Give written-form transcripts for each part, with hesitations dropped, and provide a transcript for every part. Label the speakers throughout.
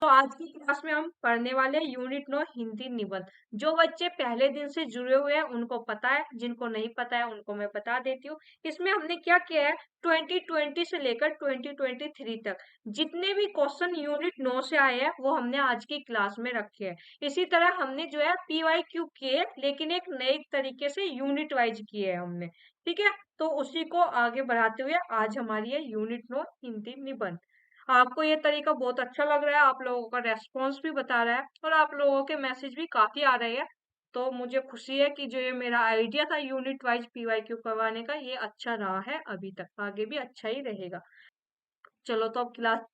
Speaker 1: तो आज की क्लास में हम पढ़ने वाले हैं यूनिट 9 हिंदी निबंध। जो बच्चे पहले दिन से जुड़े हुए हैं उनको पता है, जिनको नहीं पता है उनको मैं बता देती हूँ। इसमें हमने क्या किया है, 2020 से लेकर 2023 तक जितने भी क्वेश्चन यूनिट 9 से आए हैं वो हमने आज की क्लास में रखे हैं। इसी तरह हमने जो है PYQ किए, लेकिन एक नए तरीके से यूनिट वाइज किए हैं हमने। ठीक है, तो उसी को आगे बढ़ाते हुए आज हमारी है यूनिट 9 हिंदी निबंध। आपको ये तरीका बहुत अच्छा लग रहा है, आप लोगों का रेस्पॉन्स भी बता रहा है और आप लोगों के मैसेज भी काफी आ रहे हैं। तो मुझे खुशी है कि जो ये मेरा आइडिया था यूनिट वाइज PYQ करवाने का, ये अच्छा रहा है अभी तक, आगे भी अच्छा ही रहेगा। चलो तो अब क्लास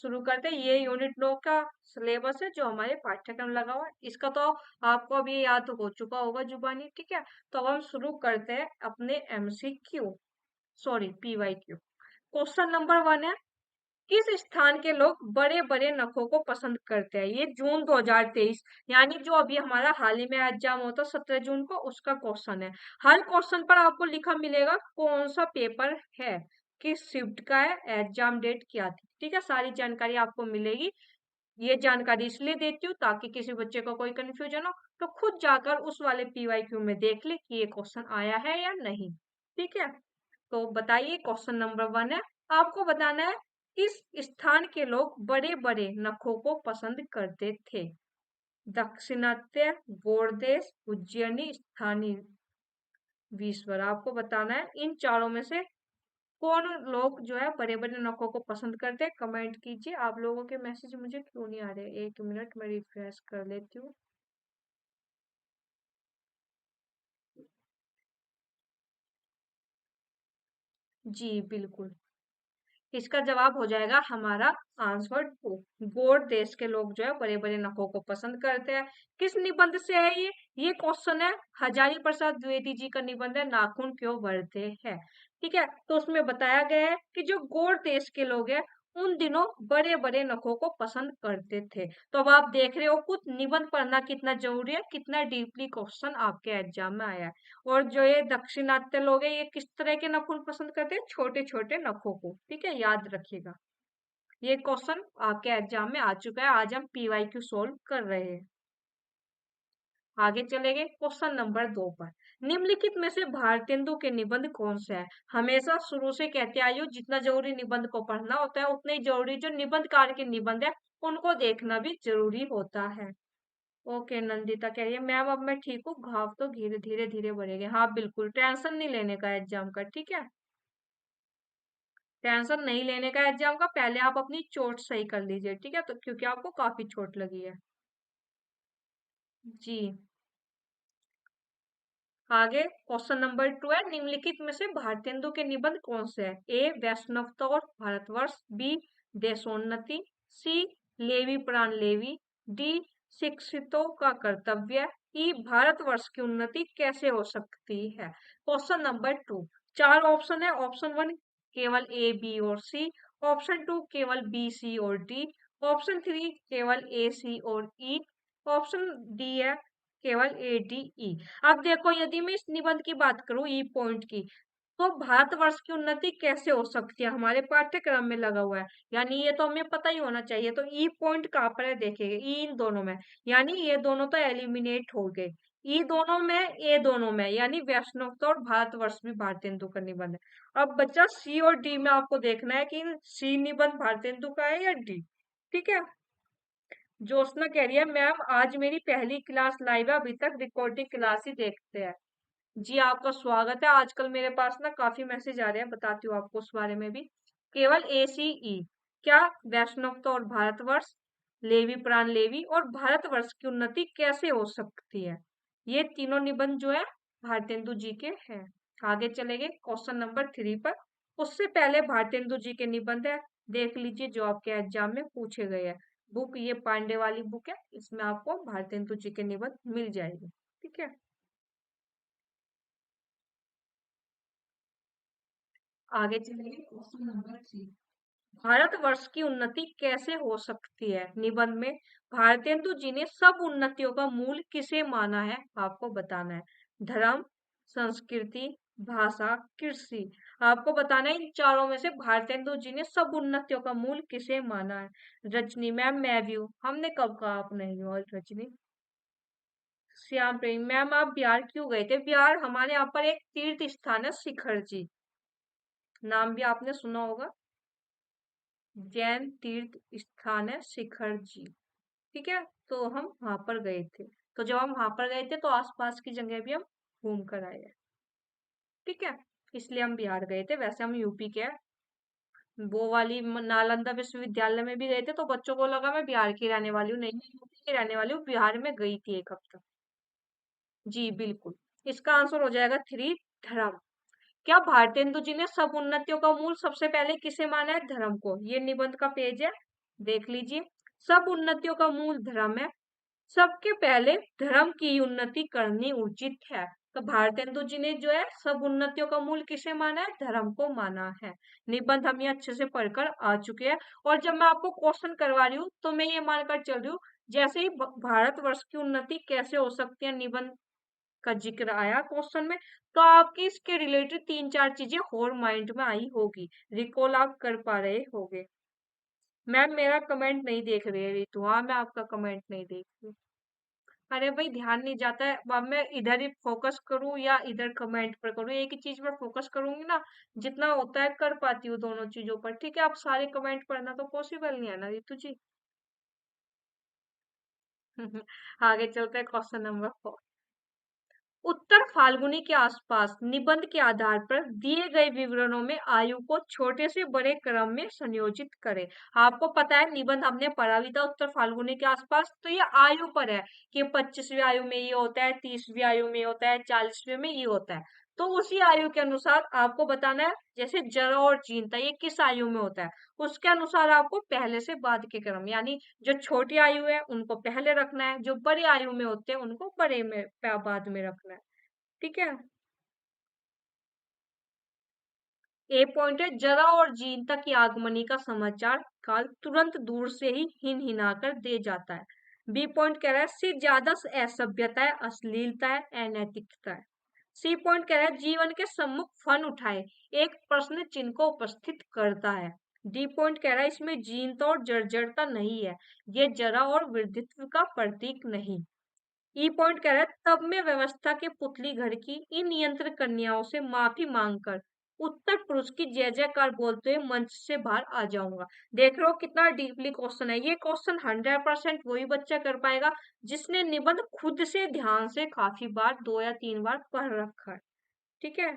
Speaker 1: शुरू करते हैं। ये यूनिट 9 का सिलेबस है जो हमारे पाठ्यक्रम लगा हुआ है, इसका तो आपको अभी याद हो चुका होगा जुबानी। ठीक है, तो अब हम शुरू करते हैं अपने MCQ, sorry PYQ। Question number 1 है, किस स्थान के लोग बड़े बड़े नखों को पसंद करते हैं? ये जून 2023, यानी जो अभी हमारा हाल ही में एग्जाम होता 17 जून को, उसका क्वेश्चन है। हर क्वेश्चन पर आपको लिखा मिलेगा कौन सा पेपर है, किस शिफ्ट का है, एग्जाम डेट क्या थी। ठीक है, सारी जानकारी आपको मिलेगी। ये जानकारी इसलिए देती हूँ ताकि किसी बच्चे को कोई कंफ्यूजन हो तो खुद जाकर उस वाले PYQ में देख ले कि ये क्वेश्चन आया है या नहीं। ठीक है, तो बताइए क्वेश्चन नंबर 1 है, आपको बताना है किस स्थान के लोग बड़े बड़े नखों को पसंद करते थे? दाक्षिणात्य, गोरदेश, उज्जैनी, स्थानीय विश्वर। आपको बताना है इन चारों में से कौन लोग जो है बड़े बड़े नखों को पसंद करते हैं। कमेंट कीजिए। आप लोगों के मैसेज मुझे क्यों नहीं आ रहे, एक मिनट मैं रिफ्रेश कर लेती हूँ। जी बिल्कुल, इसका जवाब हो जाएगा हमारा आंसर 2। गोंड देश के लोग जो है बड़े बड़े नखों को पसंद करते हैं। किस निबंध से है ये क्वेश्चन है हजारी प्रसाद द्विवेदी जी का निबंध है, नाखून क्यों बढ़ते हैं। ठीक है, तो उसमें बताया गया है कि जो गोंड देश के लोग हैं उन दिनों बड़े बड़े नखों को पसंद करते थे। तो अब आप देख रहे हो कुछ निबंध पढ़ना कितना जरूरी है, कितना डीपली क्वेश्चन आपके एग्जाम में आया है। और जो ये दक्षिणात्य लोग हैं ये किस तरह के नाखून पसंद करते हैं, छोटे छोटे नखों को। ठीक है, याद रखिएगा। ये क्वेश्चन आपके एग्जाम में आ चुका है, आज हम PYQ सोल्व कर रहे हैं। आगे चलेंगे क्वेश्चन नंबर 2 पर। निम्नलिखित में से भारतेंदु के निबंध कौन से है? हमेशा शुरू से कहते आयु जितना जरूरी निबंध को पढ़ना होता है उतना ही जरूरी जो निबंधकार के निबंध है उनको देखना भी जरूरी होता है। ओके, नंदिता कह रही है मैम अब मैं ठीक हूँ, घाव तो धीरे धीरे धीरे बढ़ेंगे। हाँ बिल्कुल, टेंशन नहीं लेने का एग्जाम का। ठीक है, टेंशन नहीं लेने का एग्जाम का, पहले आप अपनी चोट सही कर लीजिए। ठीक है, तो क्योंकि आपको काफी चोट लगी है। जी, आगे क्वेश्चन नंबर 2 है, निम्नलिखित में से भारतेंदु के निबंध कौन से है? ए वैष्णवतौर भारतवर्ष, बी देशोन्नति, सी लेवी प्राण लेवी, डी शिक्षितों का कर्तव्य, ई भारतवर्ष की उन्नति कैसे हो सकती है। क्वेश्चन नंबर 2, चार ऑप्शन है। ऑप्शन 1 केवल ए बी और सी, ऑप्शन 2 केवल बी सी और डी, ऑप्शन 3 केवल ए सी और ई, ऑप्शन डी है केवल ए डी ई। अब देखो यदि मैं इस निबंध की बात करूं ई पॉइंट की, तो भारतवर्ष की उन्नति कैसे हो सकती है हमारे पाठ्यक्रम में लगा हुआ है, यानी ये तो हमें पता ही होना चाहिए। तो ई पॉइंट कहाँ पर है देखेंगे, ई इन दोनों में, यानी ये दोनों तो एलिमिनेट हो गए। ई दोनों में, ए दोनों में, यानी वैष्णव और भारतवर्ष भी भारतेंदु का निबंध है। अब बच्चा सी और डी में आपको देखना है कि सी निबंध भारतेंदु का है या डी। ठीक है, ज्योत्सना कह रही है मैम आज मेरी पहली क्लास लाइव है, अभी तक रिकॉर्डिंग क्लास ही देखते हैं। जी आपका स्वागत है। आजकल मेरे पास ना काफी मैसेज आ रहे हैं, बताती हूँ आपको उस बारे में भी। केवल ACE क्या, वैष्णवता और भारतवर्ष, लेवी प्राण लेवी और भारतवर्ष की उन्नति कैसे हो सकती है, ये तीनों निबंध जो है भारतेंदु जी के हैं। आगे चलेंगे क्वेश्चन नंबर 3 पर। उससे पहले भारतेंदु जी के निबंध है, देख लीजिए जो आपके एग्जाम में पूछे गए हैं। बुक ये पांडे वाली बुक है, इसमें आपको भारतेंदु जी के निबंध मिल जाएंगे। ठीक है, आगे चलेंगे क्वेश्चन नंबर 3। भारतवर्ष की उन्नति कैसे हो सकती है, निबंध में भारतेंदु जी ने सब उन्नतियों का मूल किसे माना है, आपको बताना है। धर्म, संस्कृति, भाषा, कृषि। आपको बताना है इन चारों में से भारतेंदु जी ने सब उन्नतियों का मूल किसे माना है। रजनी मैम मैं भी हूँ। हमने कब कहा आप नहीं हो रजनी। श्याम प्रेमी मैम आप बिहार क्यों गए थे। बिहार हमारे यहाँ पर एक तीर्थ स्थान है शिखर जी, नाम भी आपने सुना होगा। जैन तीर्थ स्थान है शिखर जी। ठीक है, तो हम वहां पर गए थे। तो जब हम वहां पर गए थे तो आसपास की जगह भी हम घूम कर आए हैं। ठीक है, इसलिए हम बिहार गए थे। वैसे हम यूपी के हैं। वो वाली नालंदा विश्वविद्यालय में भी गए थे तो बच्चों को लगा मैं बिहार की रहने वाली हूँ। नहीं, मैं यूपी की रहने वाली हूँ। बिहार में गई थी एक हफ्ता। जी बिल्कुल। इसका आंसर हो जाएगा थ्री, धर्म। क्या भारतेंदु जी ने सब उन्नतियों का मूल सबसे पहले किसे माना है। धर्म को। ये निबंध का पेज है, देख लीजिए। सब उन्नतियों का मूल धर्म है। सबके पहले धर्म की उन्नति करनी उचित है। तो भारतेंदु जी ने जो है सब उन्नतियों का मूल किसे माना है। धर्म को माना है। निबंध हम ये अच्छे से पढ़कर आ चुके हैं। और जब मैं आपको क्वेश्चन करवा रही हूँ तो मैं ये मानकर चल रही हूँ जैसे ही भारतवर्ष की उन्नति कैसे हो सकती है निबंध का जिक्र आया क्वेश्चन में, तो आपकी इसके रिलेटेड तीन चार चीजें और माइंड में आई होगी, रिकॉल आप कर पा रहे होगे। मैम मेरा कमेंट नहीं देख रही है रितु। हाँ मैं आपका कमेंट नहीं देख रही। अरे भाई ध्यान नहीं जाता है। अब मैं इधर ही फोकस करूं या इधर कमेंट पर करूं, एक ही चीज पर फोकस करूंगी ना, जितना होता है कर पाती हूँ दोनों चीजों पर। ठीक है, आप सारे कमेंट पढ़ना तो पॉसिबल नहीं है ना रितु जी। आगे चलते हैं क्वेश्चन नंबर 4। उत्तर फाल्गुनी के आसपास निबंध के आधार पर दिए गए विवरणों में आयु को छोटे से बड़े क्रम में संयोजित करें। आपको पता है निबंध हमने पढ़ा भी था उत्तर फाल्गुनी के आसपास, तो ये आयु पर है कि 25वीं आयु में ये होता है, 30वीं आयु में होता है, 40वीं में ये होता है। तो उसी आयु के अनुसार आपको बताना है। जैसे जरा और जीनता ये किस आयु में होता है, उसके अनुसार आपको पहले से बाद के क्रम, यानी जो छोटी आयु है उनको पहले रखना है, जो बड़ी आयु में होते हैं उनको बड़े में बाद में रखना है। ठीक है। ए पॉइंट है जरा और जीनता की आगमनी का समाचार काल तुरंत दूर से ही हिन हिनाकर दे जाता है। बी पॉइंट कह रहा है सी ज्यादा असभ्यता है, अश्लीलता है, अनैतिकता है। सी पॉइंट कह रहा है जीवन के सम्मुख फन उठाए एक प्रश्न चिन्ह को उपस्थित करता है। डी पॉइंट कह रहा है इसमें जीनता और जर्जरता नहीं है, ये जरा और वृद्धित्व का प्रतीक नहीं। ई पॉइंट कह रहा है तब मैं व्यवस्था के पुतली घर की इन यंत्र कन्याओं से माफी मांगकर उत्तर पुरुष की जय जयकार बोलते हुए मंच से बाहर आ जाऊंगा। देख रहे हो कितना डीपली क्वेश्चन है। ये क्वेश्चन 100% वही बच्चा कर पाएगा जिसने निबंध खुद से ध्यान से काफी बार 2 या 3 बार पढ़ रखा है। ठीक है।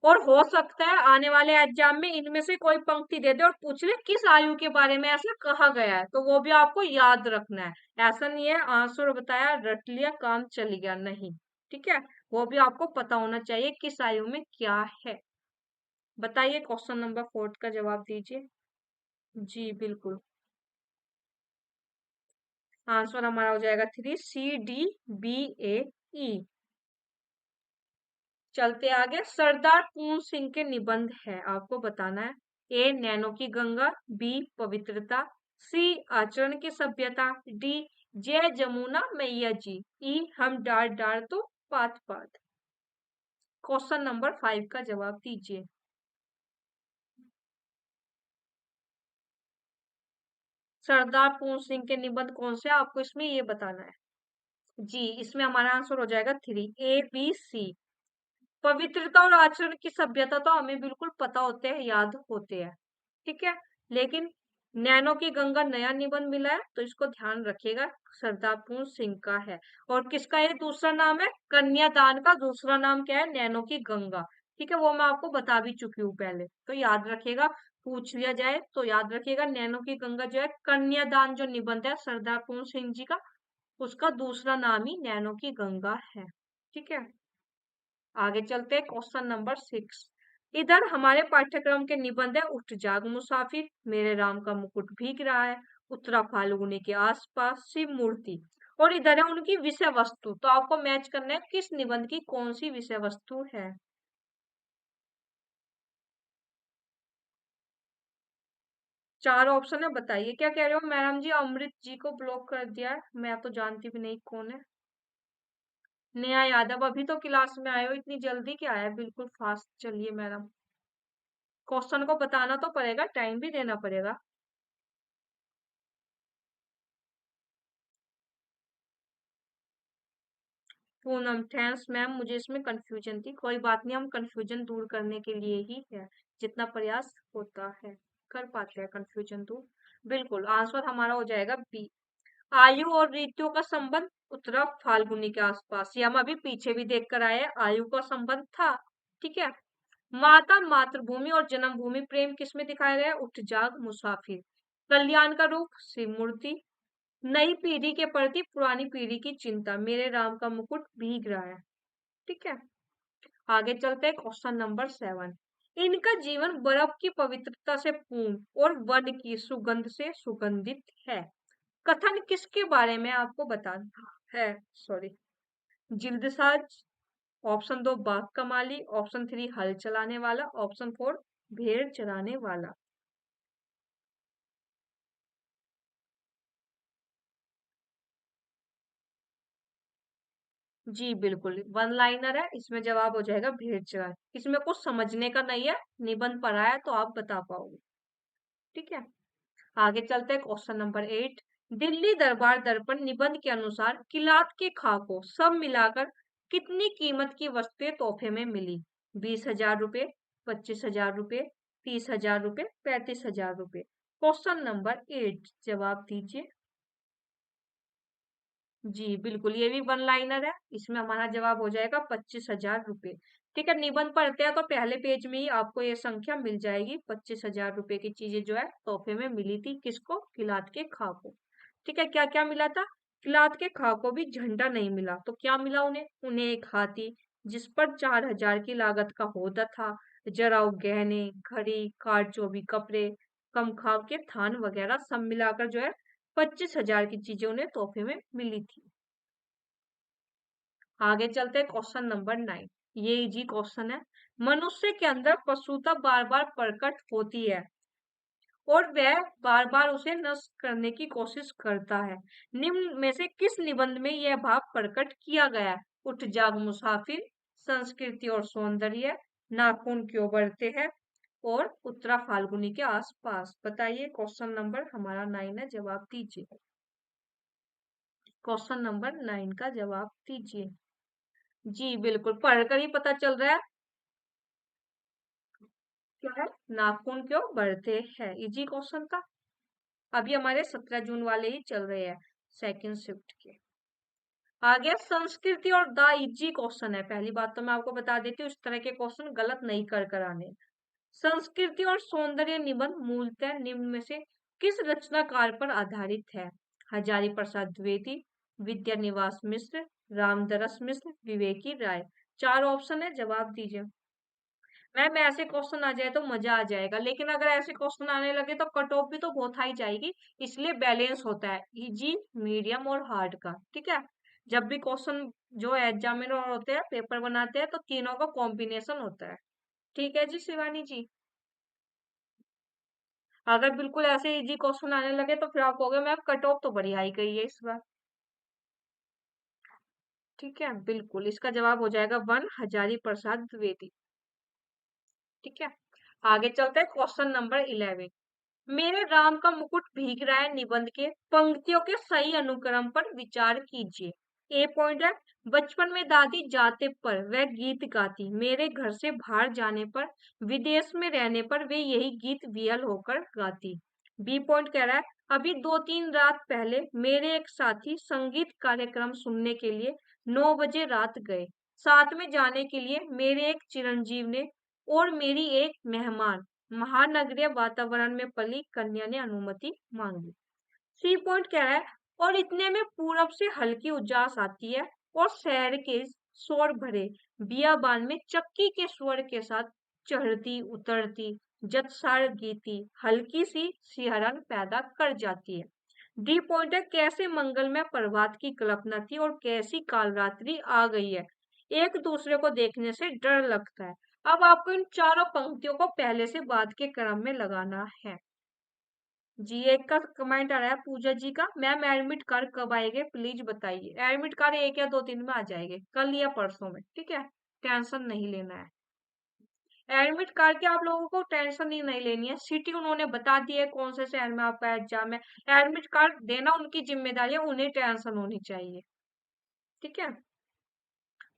Speaker 1: और हो सकता है आने वाले एग्जाम में इनमें से कोई पंक्ति दे दे और पूछ ले किस आयु के बारे में ऐसा कहा गया है, तो वो भी आपको याद रखना है। ऐसा नहीं है आंसर बताया रट लिया काम चली गया, नहीं। ठीक है, वो भी आपको पता होना चाहिए किस आयु में क्या है। बताइए क्वेश्चन नंबर 4 का जवाब दीजिए। जी बिल्कुल। आंसर हमारा हो जाएगा 3 C D B A E। चलते आगे सरदार पूर्ण सिंह के निबंध है, आपको बताना है। ए नैनो की गंगा, बी पवित्रता, सी आचरण की सभ्यता, डी जय जमुना मैया जी, ई हम डार डार तो पात पात। क्वेश्चन नंबर 5 का जवाब दीजिए। सरदार पूर्ण सिंह के निबंध कौन से हैं, आपको इसमें ये बताना है। जी इसमें हमारा आंसर हो जाएगा 3 A B C। पवित्रता और आचरण की सभ्यता तो हमें बिल्कुल पता होते हैं, याद होते हैं। ठीक है, लेकिन नैनो की गंगा नया निबंध मिला है तो इसको ध्यान रखिएगा, सरदार पूर्ण सिंह का है। और किसका ये दूसरा नाम है, कन्यादान का दूसरा नाम क्या है, नैनो की गंगा। ठीक है, वो मैं आपको बता भी चुकी हूँ पहले, तो याद रखिएगा। पूछ लिया जाए तो याद रखिएगा नैनो की गंगा जो है कन्यादान जो निबंध है सरदार पूर्ण सिंह जी का, उसका दूसरा नाम ही नैनो की गंगा है। ठीक है, आगे चलते हैं क्वेश्चन नंबर 6। इधर हमारे पाठ्यक्रम के निबंध है उठ जाग मुसाफिर, मेरे राम का मुकुट भीग रहा है, उत्तरा फाल्गुनी के आसपास, शिव मूर्ति। और इधर है उनकी विषय वस्तु, तो आपको मैच करना है किस निबंध की कौन सी विषय वस्तु है। चार ऑप्शन है, बताइए क्या कह रहे हो। मैडम जी अमृत जी को ब्लॉक कर दिया है, मैं तो जानती भी नहीं कौन है। नया यादव, अभी तो क्लास में आए हो, इतनी जल्दी क्या है? बिल्कुल फास्ट चलिए मैडम। क्वेश्चन को बताना तो पड़ेगा, टाइम भी देना पड़ेगा। पूनम, थैंक्स मैम, मुझे इसमें कंफ्यूजन थी। कोई बात नहीं, हम कंफ्यूजन दूर करने के लिए ही है, जितना प्रयास होता है कर पाते हैं कंफ्यूजन दूर। बिल्कुल, आंसर हमारा हो जाएगा बी। आयु और ऋतु का संबंध उत्तरा फाल्गुनी के आसपास, ये हम अभी पीछे भी देख कर आए हैं, आयु का संबंध था। ठीक है। माता, मातृभूमि और जन्मभूमि प्रेम किसमें दिखाया गया है? उठ जाग मुसाफिर। कल्याण का रूप शिव मूर्ति। नई पीढ़ी के प्रति पुरानी पीढ़ी की चिंता, मेरे राम का मुकुट भीग रहा है। ठीक है। आगे चलते हैं, क्वेश्चन नंबर 7। इनका जीवन बर्फ की पवित्रता से पूर्ण और वन की सुगंध से सुगंधित है। कथन किसके बारे में आपको बताना है? सॉरी। जिल्दसाज। ऑप्शन 2 बाघ का माली, ऑप्शन 3 हल चलाने वाला, ऑप्शन 4 भेड़ चराने वाला। जी बिल्कुल, वन लाइनर है, इसमें जवाब हो जाएगा भेड़ चराने। इसमें कुछ समझने का नहीं है, निबंध पढ़ा है तो आप बता पाओगे। ठीक है। आगे चलते हैं, क्वेश्चन नंबर 8। दिल्ली दरबार दर्पण निबंध के अनुसार किलात के खाकों सब मिलाकर कितनी कीमत की वस्तुएं तोहफे में मिली? 20,000 रुपए, 25,000 रुपए, 30,000 रुपए, 35,000 रुपए। क्वेश्चन नंबर 8, जवाब दीजिए। जी बिल्कुल, ये भी वन लाइनर है, इसमें हमारा जवाब हो जाएगा 25,000 रुपए। ठीक है, निबंध पढ़ते हैं तो पहले पेज में ही आपको ये संख्या मिल जाएगी। 25,000 रुपए की चीजें जो है तोहफे में मिली थी, किसको? किलात के खां को। ठीक है, क्या क्या मिला था? किलात के खां को भी झंडा नहीं मिला, तो क्या मिला उन्हें? उन्हें एक हाथी, जिस पर 4,000 की लागत का होदा था, जराऊ गहने, घड़ी, कारचौबी कपड़े, कमखाब के थान वगैरह सब मिलाकर जो है 25,000 की चीजें उन्हें तोहफे में मिली थी। आगे चलते हैं, क्वेश्चन नंबर 9। ये इजी क्वेश्चन है। मनुष्य के अंदर पशुता बार बार प्रकट होती है और वह बार बार उसे नष्ट करने की कोशिश करता है। निम्न में से किस निबंध में यह भाव प्रकट किया गया है? उठ जाग मुसाफिर, संस्कृति और सौंदर्य, नाखून क्यों बढ़ते हैं, और उत्तरा फाल्गुनी के आसपास। बताइए, क्वेश्चन नंबर हमारा 9 है, जवाब दीजिए। क्वेश्चन नंबर 9 का जवाब दीजिए। जी बिल्कुल, पढ़कर ही पता चल रहा है। क्या है? नाखून क्यों बढ़ते हैं, इजी क्वेश्चन था। अभी हमारे 17 जून वाले ही चल रहे हैं, सेकंड शिफ्ट के। आगे संस्कृति और द इजी क्वेश्चन है। पहली बात तो मैं आपको बता देती हूँ, इस तरह के क्वेश्चन गलत नहीं कर आने। संस्कृति और सौंदर्य निबंध मूलतः निम्न में से किस रचनाकार पर आधारित है? हजारी प्रसाद द्विवेदी, विद्यानिवास मिश्र, रामदरस मिश्र, विवेकी राय। चार ऑप्शन है, जवाब दीजिए। मैम ऐसे क्वेश्चन आ जाए तो मजा आ जाएगा, लेकिन अगर ऐसे क्वेश्चन आने लगे तो कट ऑफ भी तो बहुत हाई जाएगी। इसलिए बैलेंस होता है इजी, मीडियम और हार्ड का। ठीक है। जब भी क्वेश्चन जो एग्जामिनर होते हैं पेपर बनाते हैं तो तीनों का कॉम्बिनेशन होता है। ठीक है जी शिवानी जी। अगर बिल्कुल ऐसे इजी क्वेश्चन आने लगे तो फिर आप कहोगे मैम कट ऑफ तो बड़ी हाई गई है इस बार। ठीक है, बिल्कुल इसका जवाब हो जाएगा 1 हजारी प्रसाद द्विवेदी। ठीक है। आगे चलते हैं, क्वेश्चन नंबर 11। मेरे राम का मुकुट भीग रहा है निबंध के पंक्तियों के सही अनुक्रम पर विचार कीजिए। ए पॉइंट है, बचपन में दादी जाते पर वह गीत गाती, मेरे घर से बाहर जाने पर, विदेश में रहने पर वे यही गीत वियल होकर गाती। बी पॉइंट कह रहा है, अभी 2-3 रात पहले मेरे एक साथी संगीत कार्यक्रम सुनने के लिए 9 बजे रात गए। साथ में जाने के लिए मेरे एक चिरंजीव ने और मेरी एक मेहमान महानगरीय वातावरण में पली कन्या ने अनुमति मांगी। सी पॉइंट कह रहा है, और इतने में पूरब से हल्की उजास आती है और शहर के शोर भरे बियाबान में चक्की के स्वर के साथ चढ़ती उतरती जतसार गीती हल्की सी सिहरन पैदा कर जाती है। डी पॉइंट है, कैसे मंगलमय प्रभात की कल्पना थी और कैसी कालरात्रि आ गई है, एक दूसरे को देखने से डर लगता है। अब आपको इन चारों पंक्तियों को पहले से बाद के क्रम में लगाना है। जी एक का कमेंट आ रहा है पूजा जी का, मैम एडमिट कार्ड कब आएंगे प्लीज बताइए। एडमिट कार्ड 1 या 2 दिन में आ जाएंगे, कल या परसों में, ठीक है। टेंशन नहीं लेना है। एडमिट कार्ड की आप लोगों को टेंशन ही नहीं लेनी है, सिटी उन्होंने बता दी है कौन से शहर में आपका एग्जाम है। एडमिट कार्ड देना उनकी जिम्मेदारी है, उन्हें टेंशन होनी चाहिए, ठीक है।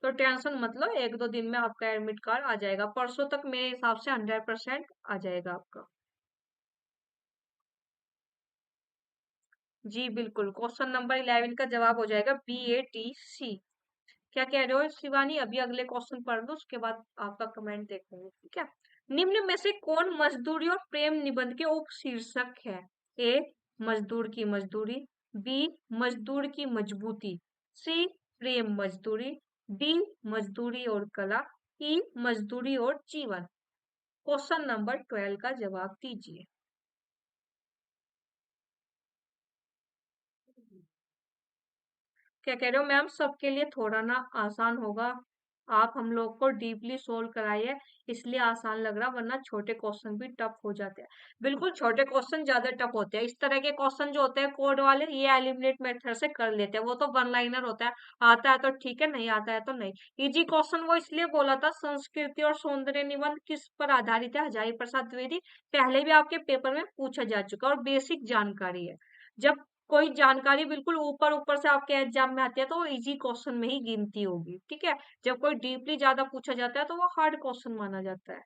Speaker 1: तो टेंशन मतलब 1-2 दिन में आपका एडमिट कार्ड आ जाएगा, परसों तक मेरे हिसाब से 100% आ जाएगा आपका। जी बिल्कुल, क्वेश्चन नंबर 11 का जवाब हो जाएगा BATC। क्या कह रहे हो शिवानी, अभी अगले क्वेश्चन पढ़ लो उसके बाद आपका कमेंट देखूंगी, ठीक है। निम्न में से कौन मजदूरी और प्रेम निबंध के उपशीर्षक है? ए मजदूर की मजदूरी, बी मजदूर की मजबूती, सी प्रेम मजदूरी, डी मजदूरी और कला, ई मजदूरी और जीवन। क्वेश्चन नंबर 12 का जवाब दीजिए। क्या कह रहे हो मैम, सबके लिए थोड़ा ना आसान होगा। आप हम लोग को डीपली सोल्व कराइए, इसलिए आसान लग रहा, वरना छोटे क्वेश्चन भी टफ हो जाते हैं। बिल्कुल छोटे क्वेश्चन ज्यादा टफ होते हैं, इस तरह के क्वेश्चन जो होते हैं कोड वाले, ये एलिमिनेट मेथड से कर लेते हैं, वो तो वन लाइनर होता है। आता है तो ठीक है, नहीं आता है तो नहीं। इजी क्वेश्चन वो इसलिए बोला था, संस्कृति और सौंदर्य निबंध किस पर आधारित है? हजारी प्रसाद द्विवेदी। पहले भी आपके पेपर में पूछा जा चुका और बेसिक जानकारी है। जब कोई जानकारी बिल्कुल ऊपर ऊपर से आपके एग्जाम में आती है तो वो इजी क्वेश्चन में ही गिनती होगी, ठीक है। जब कोई डीपली ज्यादा पूछा जाता है तो वो हार्ड क्वेश्चन माना जाता है,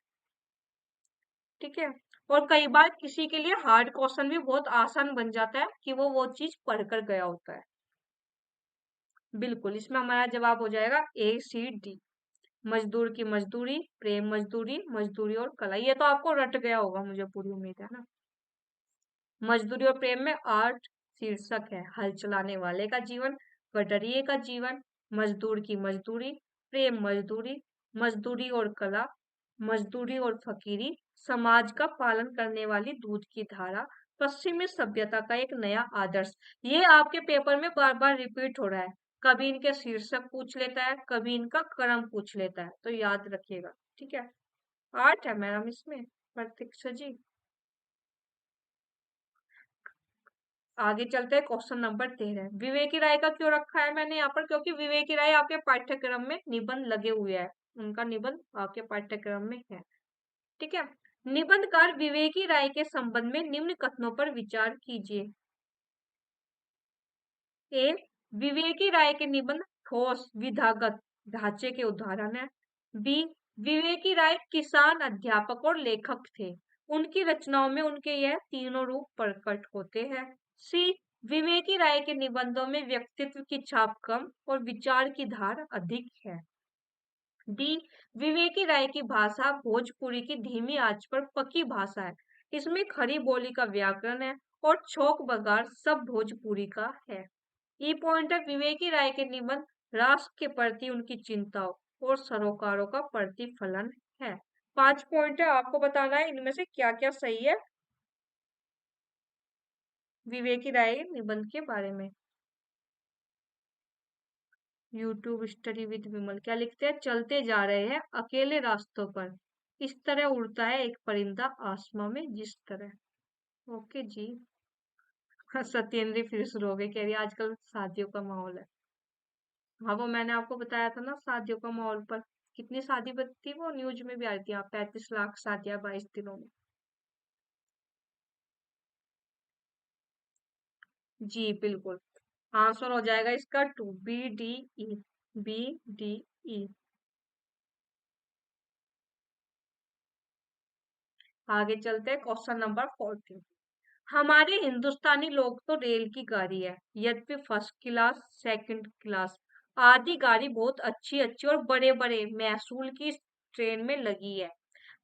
Speaker 1: ठीक है। और कई बार किसी के लिए हार्ड क्वेश्चन भी बहुत आसान बन जाता है कि वो चीज पढ़ कर गया होता है। बिल्कुल, इसमें हमारा जवाब हो जाएगा ACD। मजदूर की मजदूरी, प्रेम मजदूरी, मजदूरी और कला, ये तो आपको रट गया होगा, मुझे पूरी उम्मीद है ना। मजदूरी और प्रेम में 8 शीर्षक है। हल चलाने वाले का जीवन, गडरिये का जीवन, मजदूर की मजदूरी, प्रेम मजदूरी, मजदूरी और कला, मजदूरी और फकीरी, समाज का पालन करने वाली दूध की धारा, पश्चिमी सभ्यता का एक नया आदर्श। ये आपके पेपर में बार बार रिपीट हो रहा है, कभी इनके शीर्षक पूछ लेता है, कभी इनका क्रम पूछ लेता है, तो याद रखिएगा, ठीक है। 8 है मैडम इसमें, प्रतीक्षा जी। आगे चलते हैं, क्वेश्चन नंबर 13। विवेकी राय का क्यों रखा है मैंने यहाँ पर? क्योंकि विवेकी राय आपके पाठ्यक्रम में निबंध लगे हुए हैं, उनका निबंध आपके पाठ्यक्रम में है, ठीक है। निबंधकार विवेकी राय के संबंध में निम्न कथनों पर विचार कीजिए। ए विवेकी राय के निबंध ठोस विधागत ढांचे के उदाहरण है। बी विवेकी राय किसान, अध्यापक और लेखक थे, उनकी रचनाओं में उनके यह तीनों रूप प्रकट होते हैं। सी विवेकी राय के निबंधों में व्यक्तित्व की छाप कम और विचार की धार अधिक है। डी विवेकी राय की भाषा भोजपुरी की धीमी आंच पर पकी भाषा है, इसमें खड़ी बोली का व्याकरण है और छोक बगार सब भोजपुरी का है। ई पॉइंट है विवेकी राय के निबंध राष्ट्र के प्रति उनकी चिंताओं और सरोकारों का प्रतिफलन है। 5 पॉइंट है, आपको बताना है इनमें से क्या क्या सही है विवेकी राय निबंध के बारे में। यूट्यूब स्टडी विद विमल क्या लिखते हैं? चलते जा रहे हैं अकेले रास्तों पर, इस तरह उड़ता है एक परिंदा आसमां में जिस तरह। ओके जी। सत्येंद्र फिर शुरू हो गए, कह रही है, आजकल शादियों का माहौल है। हाँ वो मैंने आपको बताया था ना शादियों का माहौल पर, कितनी शादी थी वो न्यूज में भी आई थी, 35 लाख शादियां 22 दिनों में। जी बिल्कुल, आंसर हो जाएगा इसका 2, BDE। आगे चलते हैं, क्वेश्चन नंबर 14। हमारे हिंदुस्तानी लोग तो रेल की गाड़ी है, यद्यपि फर्स्ट क्लास, सेकंड क्लास आदि गाड़ी बहुत अच्छी अच्छी और बड़े बड़े महसूल की इस ट्रेन में लगी है,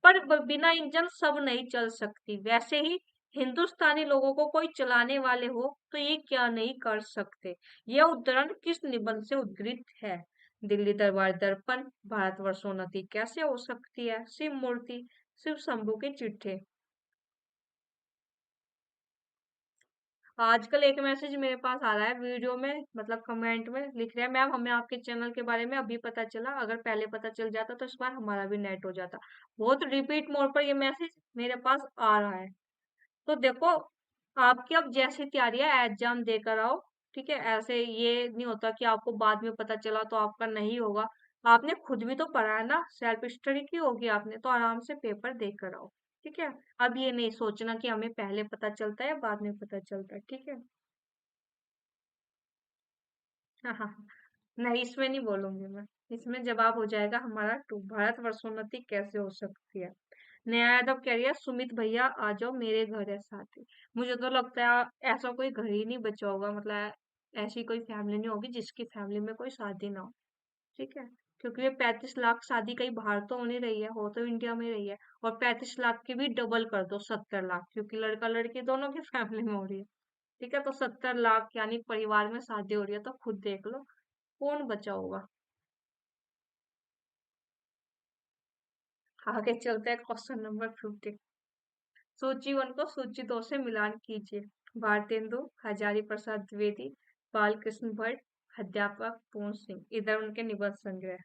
Speaker 1: पर बिना इंजन सब नहीं चल सकती। वैसे ही हिंदुस्तानी लोगों को कोई चलाने वाले हो तो ये क्या नहीं कर सकते? यह उद्धरण किस निबंध से उद्धृत है? दिल्ली दरबार दर्पण, भारतवर्षोन्नति कैसे हो सकती है, शिव मूर्ति, शिव शंभू के चिट्ठे। आजकल एक मैसेज मेरे पास आ रहा है वीडियो में, मतलब कमेंट में लिख रहे हैं, मैम हमें आपके चैनल के बारे में अभी पता चला, अगर पहले पता चल जाता तो इस बार हमारा भी नेट हो जाता। बहुत रिपीट मोड पर ये मैसेज मेरे पास आ रहा है, तो देखो आपकी अब जैसी तैयारी है एग्जाम देकर आओ। ठीक है, ऐसे ये नहीं होता कि आपको बाद में पता चला तो आपका नहीं होगा। आपने खुद भी तो पढ़ा है ना, सेल्फ स्टडी की होगी आपने, तो आराम से पेपर देकर आओ। ठीक है, अब ये नहीं सोचना कि हमें पहले पता चलता है या बाद में पता चलता है। ठीक है। हाँ हाँ हाँ। नहीं, इसमें नहीं बोलूंगी मैं। इसमें जवाब हो जाएगा हमारा टू, भारत वर्षोन्नति कैसे हो सकती है। नया यादव कह रही है, सुमित भैया आ जाओ मेरे घर है साथी। मुझे तो लगता है ऐसा कोई घर ही नहीं बचा होगा, मतलब ऐसी कोई फैमिली नहीं होगी जिसकी फैमिली में कोई शादी ना हो। ठीक है, क्योंकि ये 35 लाख शादी कहीं बाहर तो हो नहीं रही है, हो तो इंडिया में ही रही है। और 35 लाख की भी डबल कर दो, 70 लाख, क्योंकि लड़का लड़की दोनों की फैमिली में हो रही है। ठीक है, तो 70 लाख यानी परिवार में शादी हो रही है, तो खुद देख लो कौन बचा होगा। आगे चलते हैं, क्वेश्चन नंबर 50। सूची 1 को सूची 2 से मिलान कीजिए। भारतेंदु हजारी प्रसाद द्विवेदी, बालकृष्ण भट्ट, अध्यापक पूर्ण सिंह, इधर उनके निबंध संग्रह।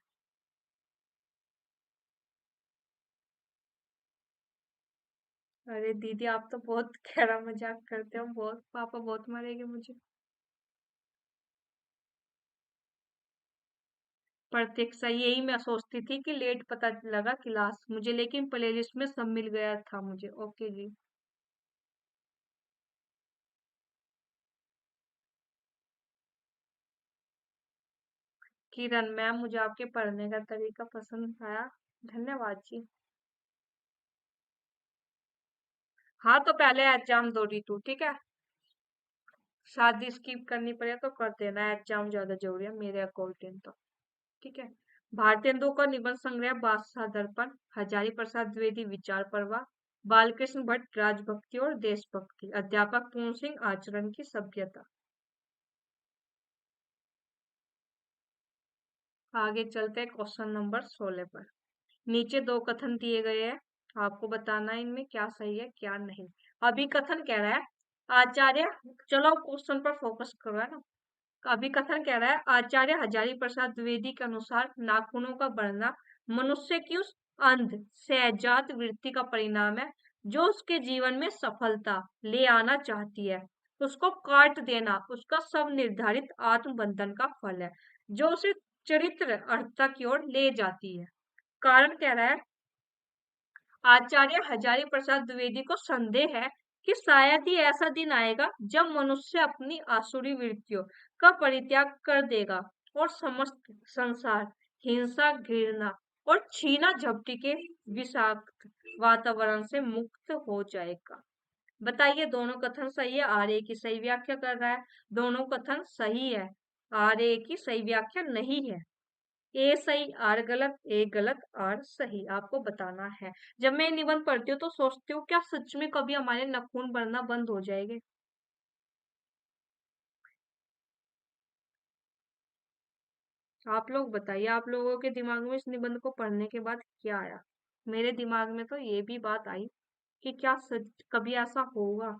Speaker 1: अरे दीदी, आप तो बहुत गहरा मजाक करते हो, बहुत पापा बहुत मारेंगे मुझे। प्रतीक्षा, यही मैं सोचती थी कि लेट पता लगा क्लास मुझे, लेकिन प्लेलिस्ट में सब मिल गया था मुझे। ओके जी। किरण मैम, मुझे आपके पढ़ने का तरीका पसंद आया। धन्यवाद जी। हाँ, तो पहले एग्जाम दो रीतू, ठीक है। शादी स्किप करनी पड़े तो कर देना, एग्जाम ज्यादा जरूरी है मेरे अकॉर्डिंग तो। ठीक है। भारतेंदु का निबंध संग्रह बादशाह दर्पण, हजारी प्रसाद द्विवेदी विचार पर्वा, बालकृष्ण भट्ट राजभक्ति और देशभक्ति, अध्यापक पूर्ण सिंह आचरण की सभ्यता। आगे चलते हैं क्वेश्चन नंबर 16 पर। नीचे दो कथन दिए गए हैं, आपको बताना है इनमें क्या सही है क्या नहीं। अभी कथन कह रहा है आचार्य, चलो क्वेश्चन पर फोकस करो, है ना। अभी कथन कह रहा है आचार्य हजारी प्रसाद द्विवेदी के अनुसार नाखूनों का बढ़ना मनुष्य की उस अंध सहजात वृत्ति का परिणाम है जो उसके जीवन में सफलता ले आना चाहती है। उसको काट देना उसका सब निर्धारित आत्मबंधन का फल है, जो उसे चरित्र अर्थता की ओर ले जाती है। कारण कह रहा है आचार्य हजारी प्रसाद द्विवेदी को संदेह है कि शायद ही ऐसा दिन आएगा जब मनुष्य अपनी आसुरी वृत्तियों का परित्याग कर देगा और समस्त संसार हिंसा घृणा और छीना झपटी के विषाक्त वातावरण से मुक्त हो जाएगा। बताइए, दोनों कथन सही है, आर्य की सही व्याख्या कर रहा है। दोनों कथन सही है, आर्य की सही व्याख्या नहीं है। ए सही आर गलत, ए गलत आर सही, आपको बताना है। जब मैं निबंध पढ़ती हूँ तो सोचती हूँ क्या सच में कभी हमारे नाखून बढ़ना बंद हो जाएंगे। आप लोग बताइए, आप लोगों के दिमाग में इस निबंध को पढ़ने के बाद क्या आया। मेरे दिमाग में तो ये भी बात आई कि क्या सच कभी ऐसा होगा।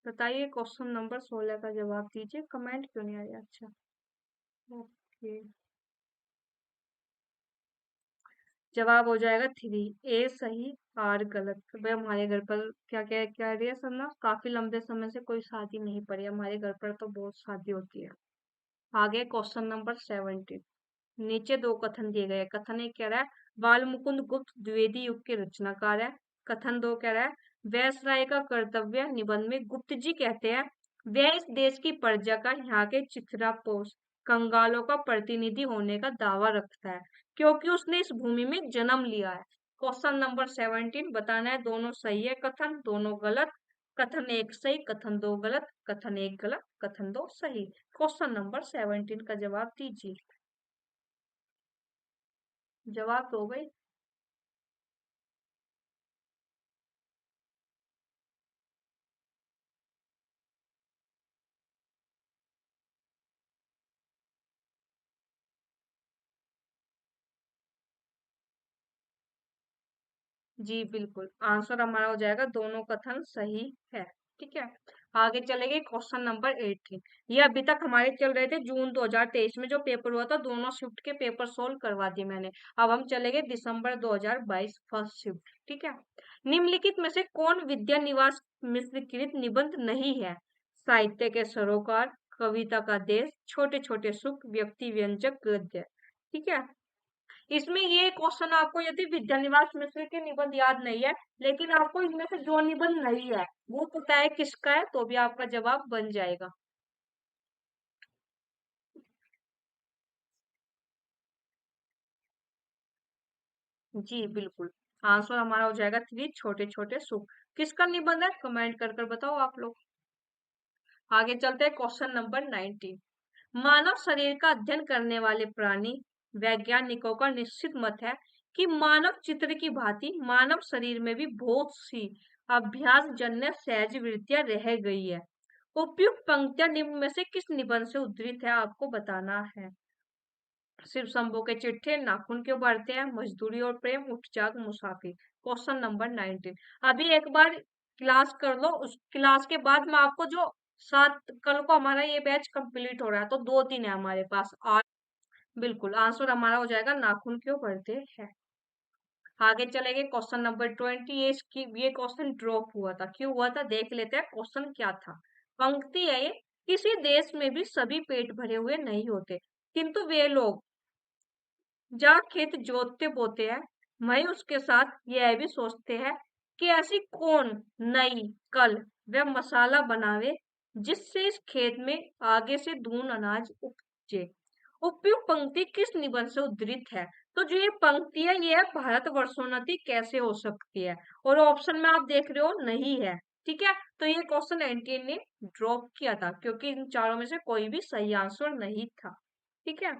Speaker 1: बताइए, क्वेश्चन नंबर 16 का जवाब दीजिए, कमेंट क्यों नहीं आया। अच्छा, ओके। जवाब हो जाएगा 3, ए सही आर गलत। तो भाई हमारे घर पर क्या क्या क्या रही है सन्ना, काफी लंबे समय से कोई शादी नहीं पड़ी, हमारे घर पर तो बहुत शादी होती है। आगे क्वेश्चन नंबर 17। नीचे दो कथन दिए गए हैं। कथन एक कह रहा है बाल मुकुंद गुप्त द्विवेदी युग के रचनाकार है। कथन दो कह रहा है वैसराय का कर्तव्य निबंध में गुप्त जी कहते हैं वह इस देश की प्रजा का, यहाँ के चिथरा पोष कंगालों का प्रतिनिधि होने का दावा रखता है क्योंकि उसने इस भूमि में जन्म लिया है। क्वेश्चन नंबर 17 बताना है दोनों सही है कथन, दोनों गलत। कथन एक सही, कथन दो गलत, कथन एक गलत, कथन दो सही। क्वेश्चन नंबर 17 का जवाब दीजिए। जवाब दो भाई। जी बिल्कुल, आंसर हमारा हो जाएगा दोनों कथन सही है। ठीक है। आगे चलेंगे क्वेश्चन नंबर 18। ये अभी तक हमारे चल रहे थे जून 2023 में जो पेपर हुआ था, दोनों शिफ्ट के पेपर सोल्व करवा दिए मैंने। अब हम चलेंगे दिसंबर 2022 फर्स्ट शिफ्ट। ठीक है। निम्नलिखित में से कौन विद्या निवास मिश्रकृत निबंध नहीं है? साहित्य के सरोकार, कविता का देश, छोटे छोटे सुख, व्यक्ति व्यंजक, गद्य। ठीक है। इसमें ये क्वेश्चन आपको यदि विद्यानिवास मिश्र के निबंध याद नहीं है, लेकिन आपको इनमें से जो निबंध नहीं है वो पता है किसका है, तो भी आपका जवाब बन जाएगा। जी बिल्कुल। आंसर हमारा हो जाएगा 3, छोटे छोटे सुख। किसका निबंध है, कमेंट कर कर बताओ आप लोग। आगे चलते हैं क्वेश्चन नंबर 19। मानव शरीर का अध्ययन करने वाले प्राणी वैज्ञानिकों का निश्चित मत है कि मानव चित्र की भांति मानव शरीर में भी बहुत सी अभ्यास जन्य सहज वृत्तियां रह गई है। उपयुक्त पंक्तियां निम्न में से किस निबंध से उद्धृत है, आपको बताना है। शिव शंभू के चिट्ठे, नाखून क्यों बढ़ते हैं, मजदूरी और प्रेम, उठ जाग मुसाफिर। Question number 19। अभी एक बार क्लास कर लो, उस क्लास के बाद मैं आपको जो 7 कल को हमारा ये बैच कंप्लीट हो रहा है, तो 2 दिन है हमारे पास आज। बिल्कुल आंसर हमारा हो जाएगा नाखून क्यों बढ़ते हैं। आगे चलेंगे क्वेश्चन नंबर 20। ये क्वेश्चन ड्रॉप हुआ था, क्यों हुआ था देख लेते हैं क्वेश्चन क्या था। पंक्ति है ये, किसी देश में भी सभी पेट भरे हुए नहीं होते, किंतु वे लोग जहाँ खेत जोतते बोते हैं, वहीं उसके साथ यह भी सोचते हैं कि ऐसी कौन नई कल व मसाला बनावे जिससे इस खेत में आगे से दून अनाज उपजे। उपयुक्त पंक्ति किस निबंध से उद्धृत है? तो जो ये पंक्ति है ये है भारत वर्षोन्नति कैसे हो सकती है, और ऑप्शन में आप देख रहे हो नहीं है। ठीक है, तो ये क्वेश्चन एनटीए ने ड्रॉप किया था क्योंकि इन चारों में से कोई भी सही आंसर नहीं था। ठीक है।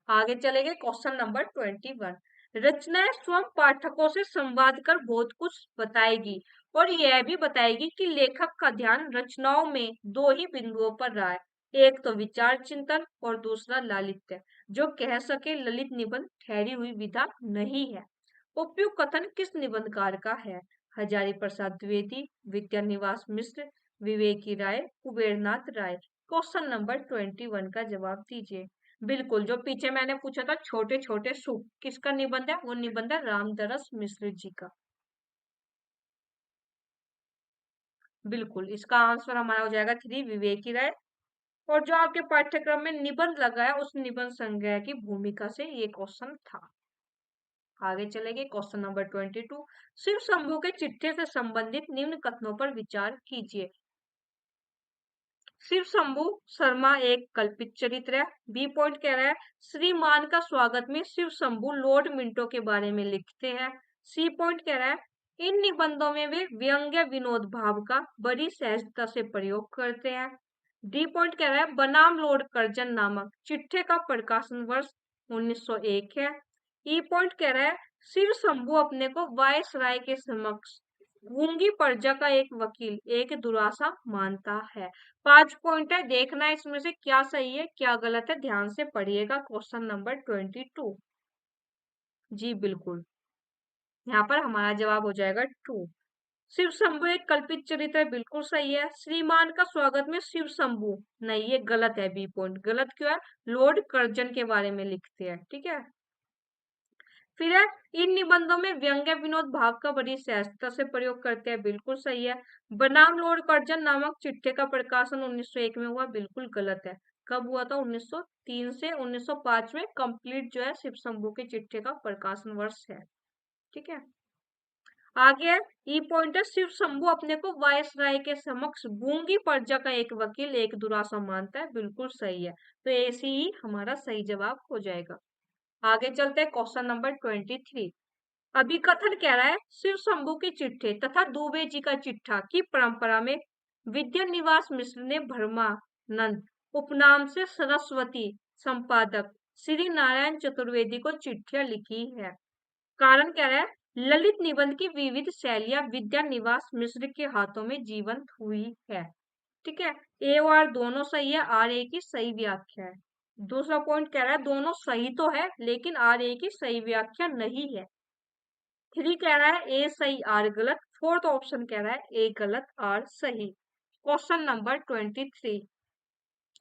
Speaker 1: आगे चलेंगे क्वेश्चन नंबर 21। रचनाएं स्वयं पाठकों से संवाद कर बहुत कुछ बताएगी और यह भी बताएगी कि लेखक का ध्यान रचनाओं में दो ही बिंदुओं पर रहा है, एक तो विचार चिंतन और दूसरा लालित्य। जो कह सके ललित निबंध ठहरी हुई विधा नहीं है। उपयुक्त कथन किस निबंधकार का है? हजारी प्रसाद द्विवेदी, विद्यानिवास मिश्र, विवेकी राय, कुबेरनाथ राय। क्वेश्चन नंबर 21 का जवाब दीजिए। बिल्कुल, जो पीछे मैंने पूछा था छोटे छोटे सुख, किसका निबंध है? वो निबंध है रामदरस मिश्र जी का। बिल्कुल, इसका आंसर हमारा हो जाएगा 3, विवेकी राय। और जो आपके पाठ्यक्रम में निबंध लगा है उस निबंध संग्रह की भूमिका से ये क्वेश्चन था। आगे चलेंगे क्वेश्चन नंबर 22। शिव शंभू के चिट्ठे से संबंधित निम्न कथनों पर विचार कीजिए। शिव शंभू शर्मा एक कल्पित चरित्र है। बी पॉइंट कह रहा है श्रीमान का स्वागत में शिव शंभू लॉर्ड मिंटो के बारे में लिखते हैं। सी पॉइंट कह रहा है इन निबंधों में वे व्यंग्य विनोद भाव का बड़ी सहजता से प्रयोग करते हैं। डी पॉइंट कह रहा है बनाम लॉर्ड कर्जन नामक चिट्ठे का प्रकाशन वर्ष 1901 है। ई पॉइंट कह रहा है शिव शंभू अपने को वायस राय के समक्ष गूंगी प्रजा का एक वकील, एक दुरासा मानता है। 5 पॉइंट है, देखना है इसमें से क्या सही है क्या गलत है, ध्यान से पढ़िएगा। Question number 22। जी बिल्कुल, यहाँ पर हमारा जवाब हो जाएगा 2। शिव शंभू एक कल्पित चरित्र है, बिल्कुल सही है। श्रीमान का स्वागत में शिव शंभू नहीं, ये गलत है। बी पॉइंट गलत क्यों है? लॉर्ड कर्जन के बारे में लिखते हैं। ठीक है। फिर है इन निबंधों में व्यंग्य विनोद भाव का बड़ी सहजता से प्रयोग करते हैं, बिल्कुल सही है। बनाम लॉर्ड कर्जन नामक चिट्ठे का प्रकाशन 1901 में हुआ, बिल्कुल गलत है। कब हुआ था? 1903 से 1905 में कंप्लीट जो है शिव शंभू के चिट्ठे का प्रकाशन वर्ष है। ठीक है। आगे है ई पॉइंट है शिव शंभू अपने को वायसराय के समक्ष गूंगी प्रजा का एक वकील, एक दुरासा मानता है, बिल्कुल सही है। तो ऐसे ही हमारा सही जवाब हो जाएगा। आगे चलते हैं क्वेश्चन नंबर 23। अभिकथन कह रहा है शिव शंभू के चिट्ठे तथा दुबे जी का चिट्ठा की परंपरा में विद्यानिवास मिश्र ने भरमानंद उपनाम से सरस्वती संपादक श्री नारायण चतुर्वेदी को चिट्ठियां लिखी है। कारण कह रहा है ललित निबंध की विविध शैलियां विद्यानिवास मिश्र के हाथों में जीवंत हुई है। ठीक है। ए और आर दोनों सही है, आर ए की सही व्याख्या है। दूसरा पॉइंट कह रहा है दोनों सही तो है लेकिन आर ए की सही व्याख्या नहीं है। 3 कह रहा है ए सही आर गलत, फोर्थ ऑप्शन कह रहा है ए गलत और सही। Question number 23।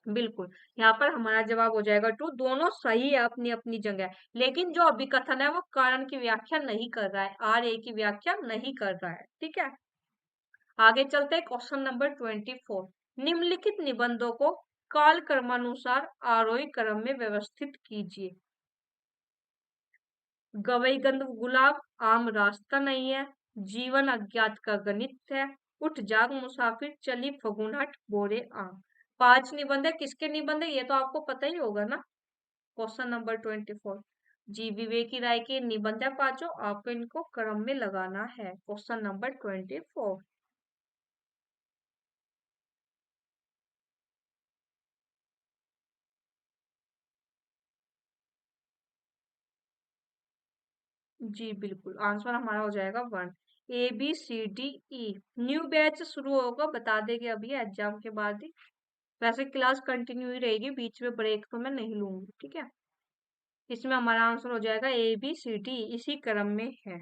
Speaker 1: बिल्कुल, यहाँ पर हमारा जवाब हो जाएगा टू। दोनों सही है अपनी अपनी जगह, लेकिन जो अभी कथन है वो कारण की व्याख्या नहीं कर रहा है, आर ए की व्याख्या नहीं कर रहा है। ठीक है, आगे चलते हैं। Question number 24। निम्नलिखित निबंधों को काल क्रमानुसार आरोही क्रम में व्यवस्थित कीजिए। गवई गंध गुलाब, आम रास्ता नहीं है, जीवन अज्ञात का गणित है, उठ जाग मुसाफिर, चली फगुनहट बोरे आम। 5 निबंध है, किसके निबंध है ये तो आपको पता ही होगा ना। Question number 24। जी विवेकी राय के निबंध है पांचों, आपको इनको क्रम में लगाना है। Question number 24। जी बिल्कुल, आंसर हमारा हो जाएगा 1। ABCDE। न्यू बैच शुरू होगा, बता देंगे अभी एग्जाम के बाद ही। वैसे क्लास कंटिन्यू ही रहेगी, बीच में ब्रेक तो मैं नहीं लूंगी। ठीक है, इसमें हमारा आंसर हो जाएगा ABCD, इसी क्रम में है।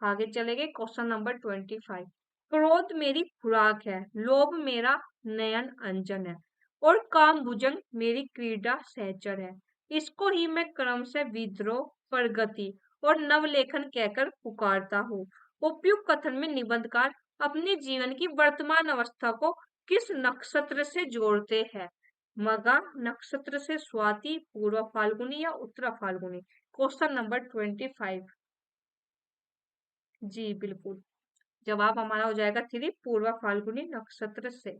Speaker 1: आगे चलेंगे। Question number 25। क्रोध मेरी खुराक है, लोभ मेरा नयन अंजन है, और काम भुजंग मेरी क्रीड़ा सहचर है। इसको ही मैं क्रम से विद्रोह, प्रगति और नवलेखन कहकर पुकारता हूँ। उपयुक्त कथन में निबंधकार अपने जीवन की वर्तमान अवस्था को किस नक्षत्र से जोड़ते हैं? मगा नक्षत्र से, स्वाति, पूर्व फाल्गुनी या उत्तरा फाल्गुनी। Question number 25। जी बिल्कुल, जवाब हमारा हो जाएगा 3, पूर्व फाल्गुनी नक्षत्र से।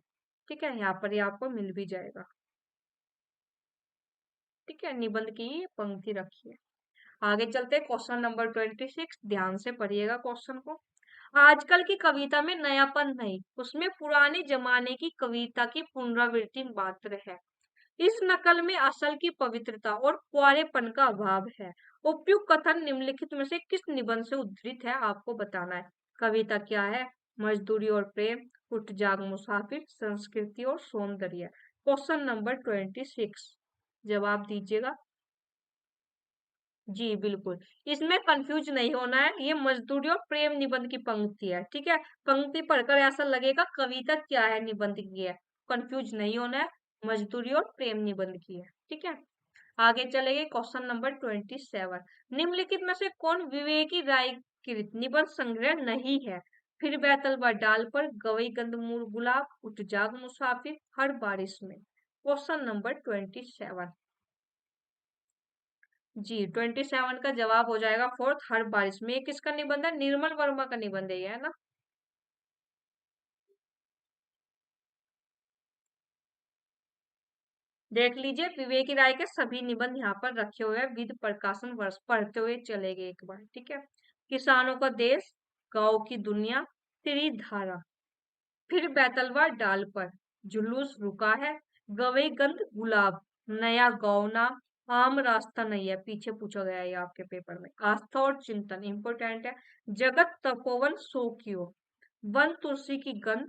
Speaker 1: ठीक है, यहाँ पर ये आपको मिल भी जाएगा। ठीक है, निबंध की ये पंक्ति रखिए। आगे चलते हैं। क्वेश्चन नंबर 26, ध्यान से पढ़िएगा क्वेश्चन को। आजकल की कविता में नयापन नहीं, उसमें पुराने जमाने की कविता की पुनरावृत्ति मात्र है। इस नकल में असल की पवित्रता और प्यारेपन का अभाव है। उपयुक्त कथन निम्नलिखित में से किस निबंध से उद्धृत है, आपको बताना है। कविता क्या है? मजदूरी और प्रेम, उठ जाग मुसाफिर, संस्कृति और सौंदर्य। क्वेश्चन नंबर 26, जवाब दीजिएगा। जी बिल्कुल, इसमें कंफ्यूज नहीं होना है, ये मजदूरी और प्रेम निबंध की पंक्ति है। ठीक है, पंक्ति पढ़कर ऐसा लगेगा कविता क्या है, निबंध की है। कंफ्यूज नहीं होना है, मजदूरी और प्रेम निबंध की है। ठीक है, आगे चलेंगे। Question number 27। निम्नलिखित में से कौन विवेकी राय कृत निबंध संग्रह नहीं है? फिर बैतलवा डाल पर, गवई गंधमूल गुलाब, उठ जाग मुसाफिर, हर बारिश में। Question number 27। जी 27 का जवाब हो जाएगा फोर्थ, हर बारिश में। ये किसका निबंध है? निर्मल वर्मा का निबंध है ये, है ना। देख लीजिए, विवेकी राय के सभी निबंध यहाँ पर रखे हुए हैं, विद प्रकाशन वर्ष। पढ़ते हुए चलेंगे एक बार। ठीक है, किसानों का देश, गांव की दुनिया, त्रिधारा, फिर बैतलवा डाल पर, जुलूस रुका है, गवे गंध गुलाब, नया गौना, आम रास्ता नहीं है, पीछे पूछा गया है ये आपके पेपर में। आस्था और चिंतन इंपोर्टेंट है। जगत तपोवन सो क्यों, वन तुलसी की गंध,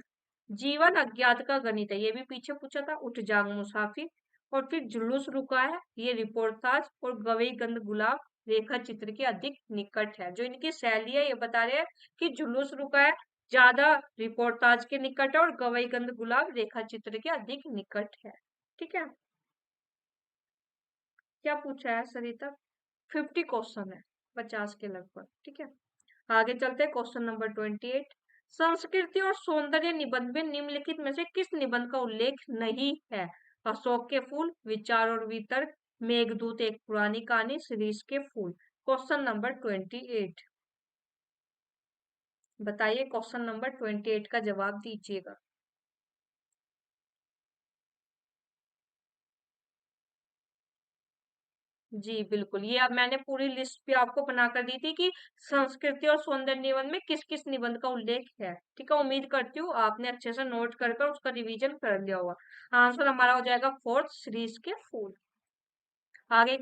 Speaker 1: जीवन अज्ञात का गणित है, ये भी पीछे पूछा था। उठ जाग मुसाफिर, और फिर जुलूस रुका है, ये रिपोर्टाज, और गवई गंध गुलाब रेखा चित्र के अधिक निकट है। जो इनकी शैली है ये बता रहे हैं कि जुलूस रुका है ज्यादा रिपोर्टाज के निकट है, और गवई गंध गुलाब रेखा चित्र के अधिक निकट है। ठीक है, क्या पूछा है सरिता? 50 क्वेश्चन है, 50 के लगभग। ठीक है, आगे चलते हैं। Question number 28। संस्कृति और सौंदर्य निबंध में निम्नलिखित में से किस निबंध का उल्लेख नहीं है? अशोक के फूल, विचार और वितर्क, मेघदूत एक पुरानी कहानी, शीरीष के फूल। क्वेश्चन नंबर 28, बताइए। क्वेश्चन नंबर 28 का जवाब दीजिएगा। जी बिल्कुल, ये अब मैंने पूरी लिस्ट भी आपको बनाकर दी थी कि संस्कृति और सौंदर्य निबंध में किस किस निबंध का उल्लेख है। ठीक है, उम्मीद करती हूँ आपने अच्छे से नोट कर कर उसका रिवीजन कर लिया होगा। आंसर हमारा हो जाएगा फोर्थ, शीरीष के फूल। आगे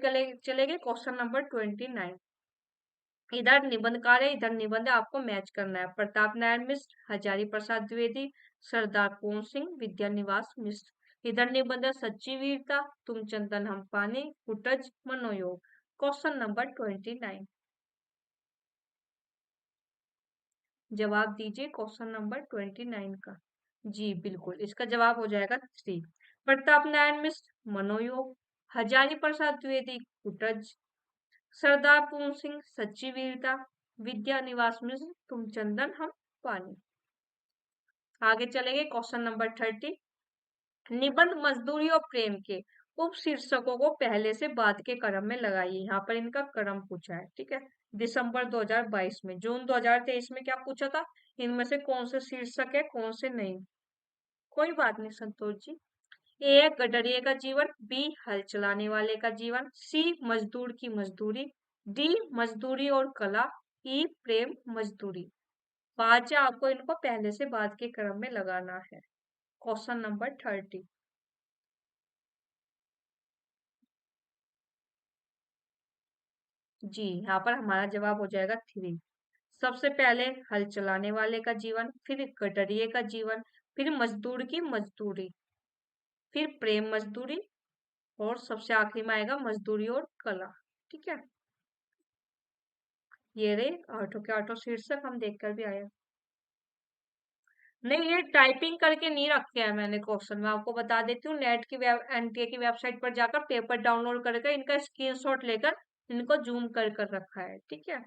Speaker 1: चलेंगे। Question number 29। इधर निबंधकार है, इधर निबंध है, आपको मैच करना है। प्रताप नारायण मिश्र, हजारी प्रसाद द्विवेदी, सरदार पूर्ण सिंह, विद्यानिवास मिश्र। इधर निबंध है, सच्ची वीरता, तुम चंदन हम पानी, कुटज मनोयोग। Question number 29। जवाब दीजिए क्वेश्चन नंबर 29 का। जी बिल्कुल, इसका जवाब हो जाएगा 3। प्रताप नारायण मिश्र मनोयोग, हजारी प्रसाद द्विवेदी कुटज, सरदार पूर्ण सिंह सच्ची वीरता, विद्या निवास मिश्र तुम चंदन हम पानी। आगे चलेंगे क्वेश्चन नंबर 30। निबंध मजदूरी और प्रेम के उप शीर्षकों को पहले से बाद के क्रम में लगाइए। यहाँ पर इनका क्रम पूछा है, ठीक है। दिसंबर 2022 में, जून 2023 में क्या पूछा था, इनमें से कौन से शीर्षक है कौन से नहीं। कोई बात नहीं संतोष जी। ए है गडरिये का जीवन, बी हल चलाने वाले का जीवन, सी मजदूर की मजदूरी, डी मजदूरी और कला, ई प्रेम मजदूरी। पांच आपको इनको पहले से बाद के क्रम में लगाना है। Question number 30। जी यहाँ पर हमारा जवाब हो जाएगा 3। सबसे पहले हल चलाने वाले का जीवन, फिर कटरिये का जीवन, फिर मजदूर की मजदूरी, फिर प्रेम मजदूरी, और सबसे आखिरी में आएगा मजदूरी और कला। ठीक है, ये रे आठों के आठों शीर्षक हम देख कर भी आए। नहीं, ये टाइपिंग करके नहीं रखे हैं मैंने क्वेश्चन। मैं आपको बता देती हूँ, नेट की एनटीए की वेबसाइट पर जाकर पेपर डाउनलोड करके इनका स्क्रीनशॉट लेकर इनको जूम कर कर रखा है। ठीक है,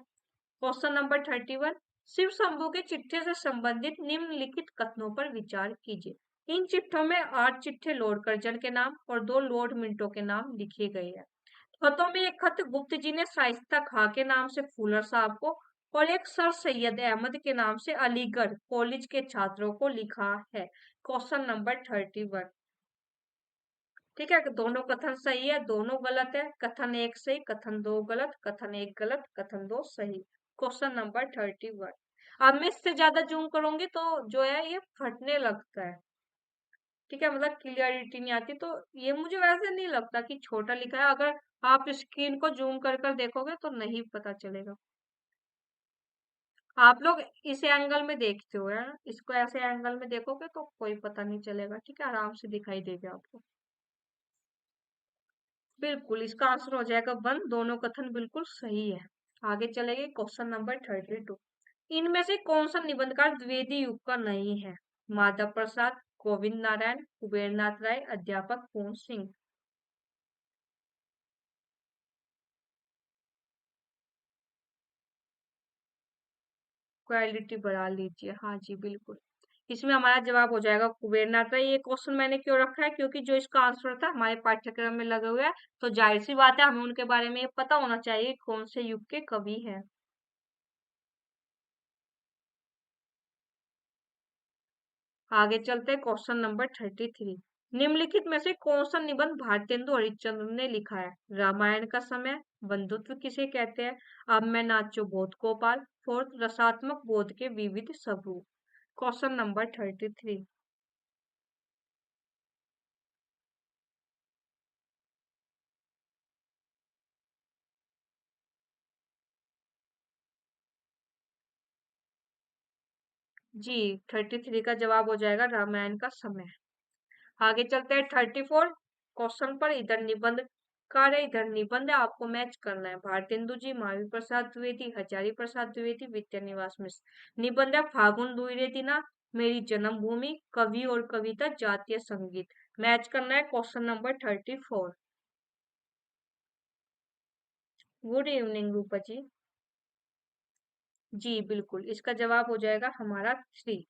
Speaker 1: क्वेश्चन नंबर 31। शिव शंभू के चिट्ठे से संबंधित निम्नलिखित कथनों पर विचार कीजिए। इन चिट्ठों में 8 चिट्ठे लॉर्ड कर्जन के नाम और 2 लॉर्ड मिंटो के नाम लिखे गए हैं। खतों में एक खत गुप्त जी ने शाइस्ता खां के नाम से फूलर साहब को और एक सर सैयद अहमद के नाम से अलीगढ़ कॉलेज के छात्रों को लिखा है। Question number 31। ठीक है, दोनों कथन सही है, दोनों गलत है। कथन एक सही, कथन दो गलत, कथन एक गलत, कथन दो सही। Question number 31। अब मैं इससे ज्यादा जूम करूंगी तो जो है ये फटने लगता है। ठीक है, मतलब क्लियरिटी नहीं आती। तो ये मुझे वैसे नहीं लगता कि छोटा लिखा है। अगर आप स्क्रीन को जूम कर कर देखोगे तो नहीं पता चलेगा। आप लोग इस एंगल में देखते हो है ना, इसको ऐसे एंगल में देखोगे तो कोई पता नहीं चलेगा। ठीक है, आराम से दिखाई देगा आपको। बिल्कुल, इसका आंसर हो जाएगा 1। दोनों कथन बिल्कुल सही है। आगे चलेंगे क्वेश्चन नंबर 32। इनमें से कौन सा निबंधकार द्विवेदी युग का नहीं है। माधव प्रसाद, गोविंद नारायण, कुबेर नाथ राय, अध्यापक पूर्ण सिंह। क्वालिटी बढ़ा लीजिए, हाँ जी बिल्कुल। इसमें हमारा जवाब हो जाएगा कुबेर नाथ राय। ये क्वेश्चन मैंने क्यों रखा है, क्योंकि जो इसका आंसर था हमारे पाठ्यक्रम में लगे हुए है, तो जाहिर सी बात है हमें उनके बारे में ये पता होना चाहिए कि कौन से युग के कवि हैं। आगे चलते हैं क्वेश्चन नंबर 33। निम्नलिखित में से कौन सा निबंध भारतेंदु हरिश्चंद्र ने लिखा है। रामायण का समय, बंधुत्व किसे कहते हैं, अब मैं नाचो बोध गोपाल, फोर्थ रसात्मक बोध के विविध स्वरूप। Question number 33। जी 33 का जवाब हो जाएगा रामायण का समय। आगे चलते हैं 34 क्वेश्चन पर। इधर निबंध कार्य, इधर निबंध है, आपको मैच करना है। भारतेंदु जी, महावीर प्रसाद द्विवेदी, हजारी प्रसाद द्विवेदी, विद्यानिवास मिश्र। निबंध है फागुन दुईरे दिना, मेरी जन्मभूमि, कवि और कविता, जातीय संगीत। मैच करना है क्वेश्चन नंबर 34। गुड इवनिंग रूपा जी। जी बिल्कुल, इसका जवाब हो जाएगा हमारा 3।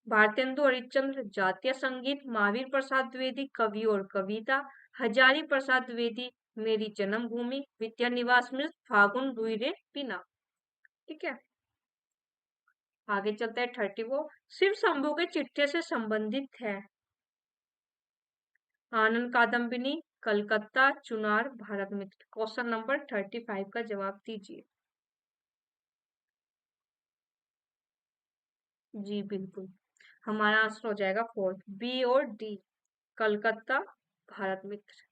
Speaker 1: भारतेंदु हरिश्चंद्र जातीय संगीत, महावीर प्रसाद द्विवेदी कवि और कविता, हजारी प्रसाद द्विवेदी मेरी जन्मभूमि, विद्यानिवास मिश्र फागुन दुईरे पिना। ठीक है, आगे चलते हैं 34। शिव शंभू के चिट्ठे से संबंधित है। आनंद कादम्बिनी, कलकत्ता, चुनार, भारत मित्र। क्वेश्चन नंबर 35 का जवाब दीजिए। जी बिल्कुल, हमारा आंसर हो जाएगा 4, बी और डी, कलकत्ता, भारत मित्र।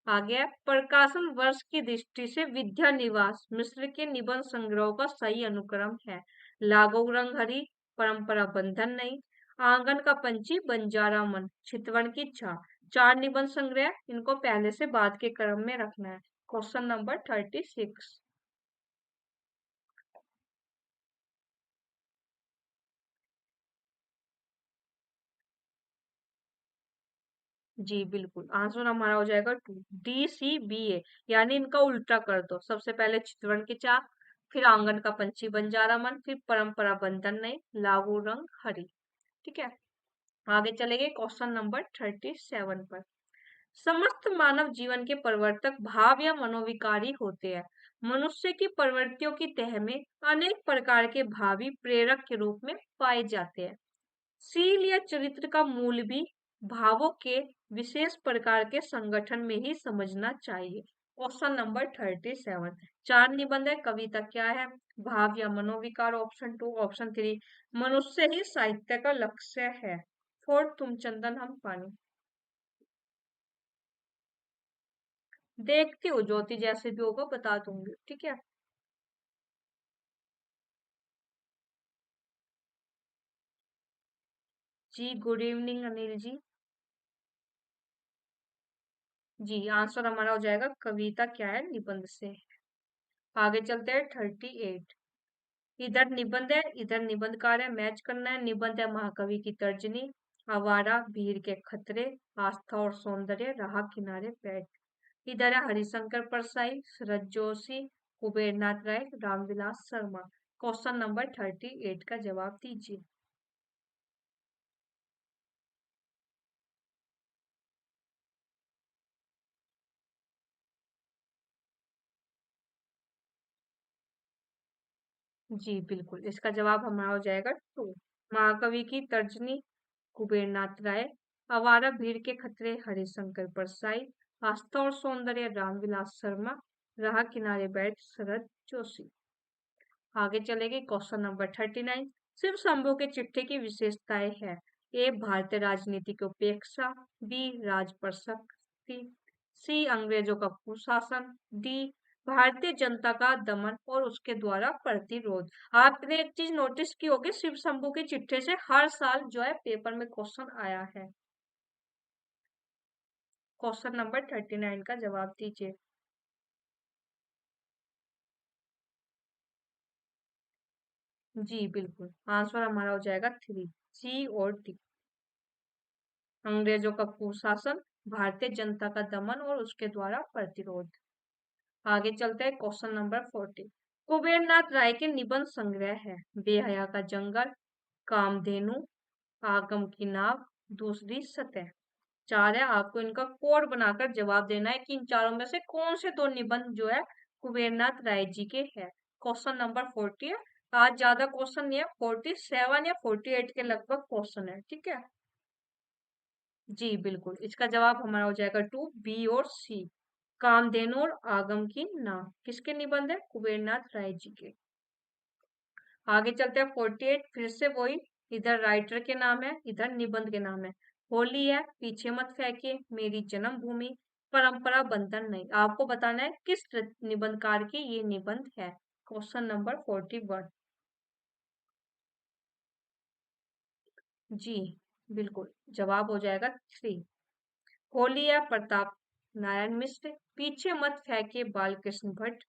Speaker 1: आगे है प्रकाशन वर्ष की दृष्टि से विद्या निवास मिश्र के निबंध संग्रह का सही अनुक्रम है। लागो रंग हरी, परंपरा बंधन नहीं, आंगन का पंछी, बंजारा मन, चितवन की छा। 4 निबंध संग्रह, इनको पहले से बाद के क्रम में रखना है। Question number 36। जी बिल्कुल, आंसर हमारा हो जाएगा 2, DCBA, यानी इनका उल्टा कर दो। सबसे पहले चितवन की चाह, फिर आंगन का पंछी बंजारा मन, फिर परंपरा बंधन नहीं, लागू रंग हरी। ठीक है, आगे चलेंगे क्वेश्चन नंबर 37 पर। समस्त मानव जीवन के प्रवर्तक भाव या मनोविकारी होते हैं। मनुष्य की प्रवृत्तियों की तह में अनेक प्रकार के भावी प्रेरक के रूप में पाए जाते हैं। शील या चरित्र का मूल भी भावों के विशेष प्रकार के संगठन में ही समझना चाहिए। क्वेश्चन नंबर 37, चार निबंध है। कविता क्या है? भाव या मनोविकार, ऑप्शन 2, ऑप्शन 3, मनुष्य ही साहित्य का लक्ष्य है, 4, तुम चंदन हम पानी। देखती हूँ, ज्योति जैसे भी होगा बता दूंगी, ठीक है। जी गुड इवनिंग अनिल जी। जी आंसर हमारा हो जाएगा कविता क्या है निबंध से। आगे चलते हैं 38। इधर निबंध है, इधर निबंधकार है, मैच करना है। निबंध है महाकवि की तर्जनी, आवारा, भीड़ के खतरे, आस्था और सौंदर्य, राह किनारे बैठ। इधर है हरिशंकर परसाई, शरद जोशी, कुबेर नाथ राय, रामविलास शर्मा। क्वेश्चन नंबर 38 का जवाब दीजिए। जी बिल्कुल, इसका जवाब हमारा हो जाएगा 2, महाकवि की तर्जनी, कुबेर नाथ राय, आवारा भीड़ के खतरे, हरिशंकर परसाई, आस्था और सौंदर्य, रामविलास शर्मा, राह किनारे बैठ, शरद जोशी। आगे चलेगी क्वेश्चन नंबर 39। शिव शंभू के चिट्ठे की विशेषताएं है। ए भारतीय राजनीति की उपेक्षा, बी राजप्रशक्ति, सी अंग्रेजों का कुशासन, डी भारतीय जनता का दमन और उसके द्वारा प्रतिरोध। आपने एक चीज नोटिस की होगी, शिव शंभू के चिट्ठे से हर साल जो है पेपर में क्वेश्चन आया है। क्वेश्चन नंबर 39 का जवाब दीजिए। जी बिल्कुल, आंसर हमारा हो जाएगा 3, सी और डी, अंग्रेजों का कुशासन, भारतीय जनता का दमन और उसके द्वारा प्रतिरोध। आगे चलते हैं क्वेश्चन नंबर 40। कुबेरनाथ राय के निबंध संग्रह है। बेहया का जंगल, कामधेनु, आगम की नाव, दूसरी सतह। चार है, आपको इनका कोड बनाकर जवाब देना है कि इन चारों में से कौन से दो निबंध जो है कुबेरनाथ राय जी के हैं। क्वेश्चन नंबर 40 है। आज ज्यादा क्वेश्चन नहीं है, 47 या 48 के लगभग क्वेश्चन है, ठीक है। जी बिल्कुल, इसका जवाब हमारा हो जाएगा 2, बी और सी, कामधेनु और आगम की नाव। किसके निबंध है? कुबेरनाथ राय जी के। आगे चलते हैं 48, फिर से वही, इधर राइटर के नाम है, इधर निबंध के नाम है। होली है, पीछे मत फेंकिए, मेरी जन्मभूमि, परंपरा बंधन नहीं। आपको बताना है किस निबंधकार की ये निबंध है। Question number 41। जी बिल्कुल, जवाब हो जाएगा 3, होली है, प्रताप नारायण मिश्र, पीछे मत फेंके बालकृष्ण भट्ट,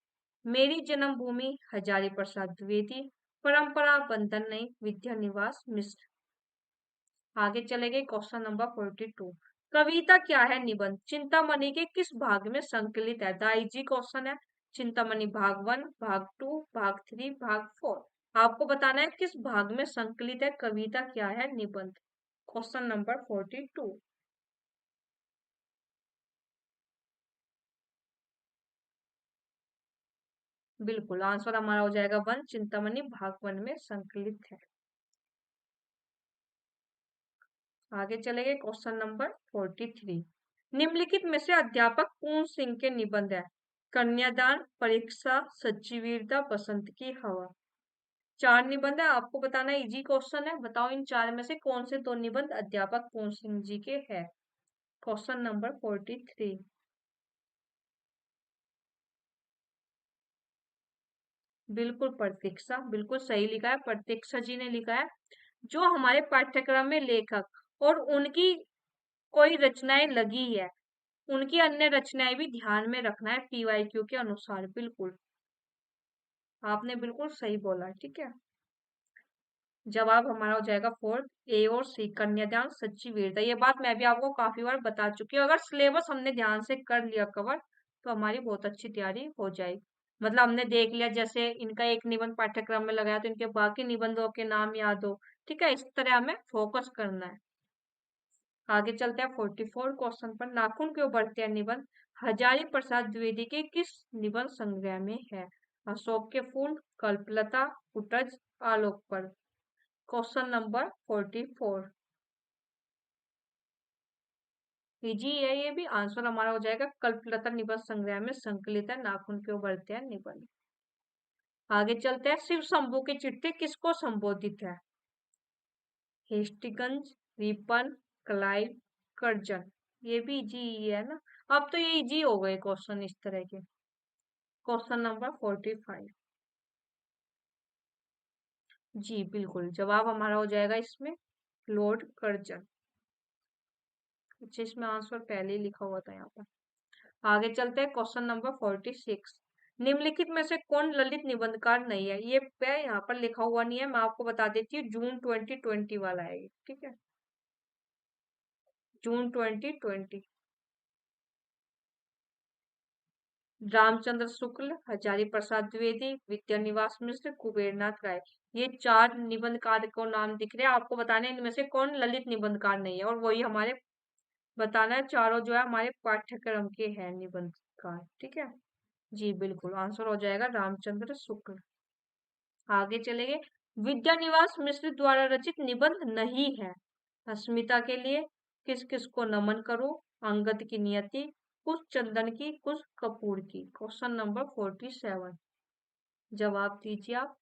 Speaker 1: मेरी जन्मभूमि हजारी प्रसाद द्विवेदी, परंपरा बंधन नहीं विद्या निवास मिश्र। आगे चले गए क्वेश्चन नंबर 42। कविता क्या है निबंध चिंतामणि के किस भाग में संकलित है? द इजी क्वेश्चन है। चिंतामणि भाग 1, भाग 2, भाग 3, भाग 4। आपको बताना है किस भाग में संकलित है, कविता क्या है निबंध। Question number 42। बिल्कुल, आंसर हमारा हो जाएगा 1, चिंतामणि भाग 1 में संकलित है। आगे चले गए क्वेश्चन नंबर 43। निम्नलिखित में से अध्यापक पूर्ण सिंह के निबंध है। कन्यादान, परीक्षा, सच्ची वीरता, बसंत की हवा। चार निबंध है, आपको बताना है, इजी क्वेश्चन है। बताओ इन चार में से कौन से दो निबंध अध्यापक पूर्ण सिंह जी के हैं। Question number 43। बिल्कुल प्रतीक्षा, बिल्कुल सही लिखा है, प्रतीक्षा जी ने लिखा है। जो हमारे पाठ्यक्रम में लेखक और उनकी कोई रचनाएं लगी है, उनकी अन्य रचनाएं भी ध्यान में रखना है पीवाईक्यू के अनुसार। बिल्कुल, आपने बिल्कुल सही बोला। ठीक है, जवाब हमारा हो जाएगा फोर्थ, ए और सी, कन्यादान सच्ची वीरता। ये बात मैं भी आपको काफी बार बता चुकी हूँ। अगर सिलेबस हमने ध्यान से कर लिया कवर, तो हमारी बहुत अच्छी तैयारी हो जाएगी। मतलब हमने देख लिया, जैसे इनका एक निबंध पाठ्यक्रम में लगाया तो इनके बाकी निबंधों के नाम याद हो। ठीक है, इस तरह हमें फोकस करना है। आगे चलते हैं 44 क्वेश्चन पर। नाखून क्यों बढ़ते हैं निबंध हजारी प्रसाद द्विवेदी के किस निबंध संग्रह में है? अशोक के फूल, कल्पलता, कुटज, आलोक पर। Question number 44। इजी है ये भी। आंसर हमारा हो जाएगा कल्पलता निबंध संग्रह में संकलित है नाखून क्यों बढ़ते हैं निबंध। आगे चलते हैं, शिव शंभू की चिट्ठी किसको संबोधित है? Hastings, Ripon, Clive, Curzon. ये भी इजी है ना। अब तो ये इजी हो गए क्वेश्चन इस तरह के। Question number 45। जी बिल्कुल, जवाब हमारा हो जाएगा इसमें लॉर्ड कर्जन। अच्छा, इसमें आंसर पहले ही लिखा हुआ था यहाँ पर। आगे चलते हैं, क्वेश्चन नंबर 46। निम्नलिखित में से कौन ललित निबंधकार नहीं है? ये पे यहाँ पर लिखा हुआ नहीं है, मैं आपको बता देती हूँ, जून 2020 वाला है ये। ठीक है, जून 2020। रामचंद्र शुक्ल, हजारी प्रसाद द्विवेदी, विद्यानिवास मिश्र, कुबेरनाथ राय। ये चार निबंधकार को नाम दिख रहे हैं, आपको बताने हैं इनमें से कौन ललित निबंधकार नहीं है, और वही हमारे बताना है। चारों जो है हमारे पाठ्यक्रम के हैं निबंधकार। ठीक है, जी बिल्कुल, आंसर हो जाएगा रामचंद्र शुक्ल। आगे चलेंगे, विद्यानिवास मिश्र द्वारा रचित निबंध नहीं है। अस्मिता के लिए, किस किस को नमन करूं, अंगद की नियति, कुछ चंदन की, कुछ कपूर की। क्वेश्चन नंबर 47, जवाब दीजिए आप।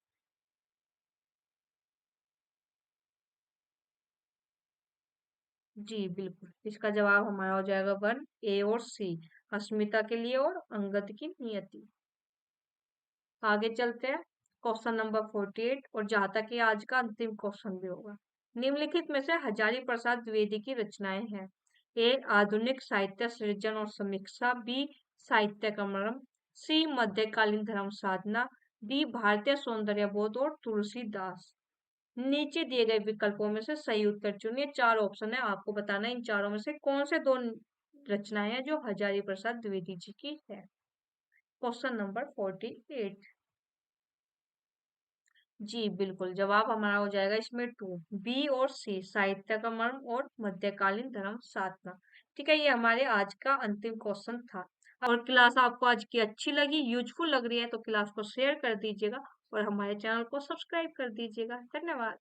Speaker 1: जी बिल्कुल, इसका जवाब हमारा हो जाएगा वन, ए और सी, अस्मिता के लिए और अंगद की नियति। आगे चलते हैं, क्वेश्चन नंबर 48, और जहां तक ये आज का अंतिम क्वेश्चन भी होगा। निम्नलिखित में से हजारी प्रसाद द्विवेदी की रचनाएं हैं? ए आधुनिक साहित्य सृजन और समीक्षा, बी साहित्य कमरम, सी मध्यकालीन धर्म साधना, डी भारतीय सौंदर्य बोध और तुलसीदास। नीचे दिए गए विकल्पों में से सही उत्तर चुनिए। चार ऑप्शन है, आपको बताना है इन चारों में से कौन से दो रचनाएं हैं जो हजारी प्रसाद द्विवेदी जी की है। Question number 48। जी बिल्कुल, जवाब हमारा हो जाएगा इसमें टू, बी और सी, साहित्य का मर्म और मध्यकालीन धर्म साधना। ठीक है, ये हमारे आज का अंतिम क्वेश्चन था। और क्लास आपको आज की अच्छी लगी, यूजफुल लग रही है, तो क्लास को शेयर कर दीजिएगा और हमारे चैनल को सब्सक्राइब कर दीजिएगा। धन्यवाद।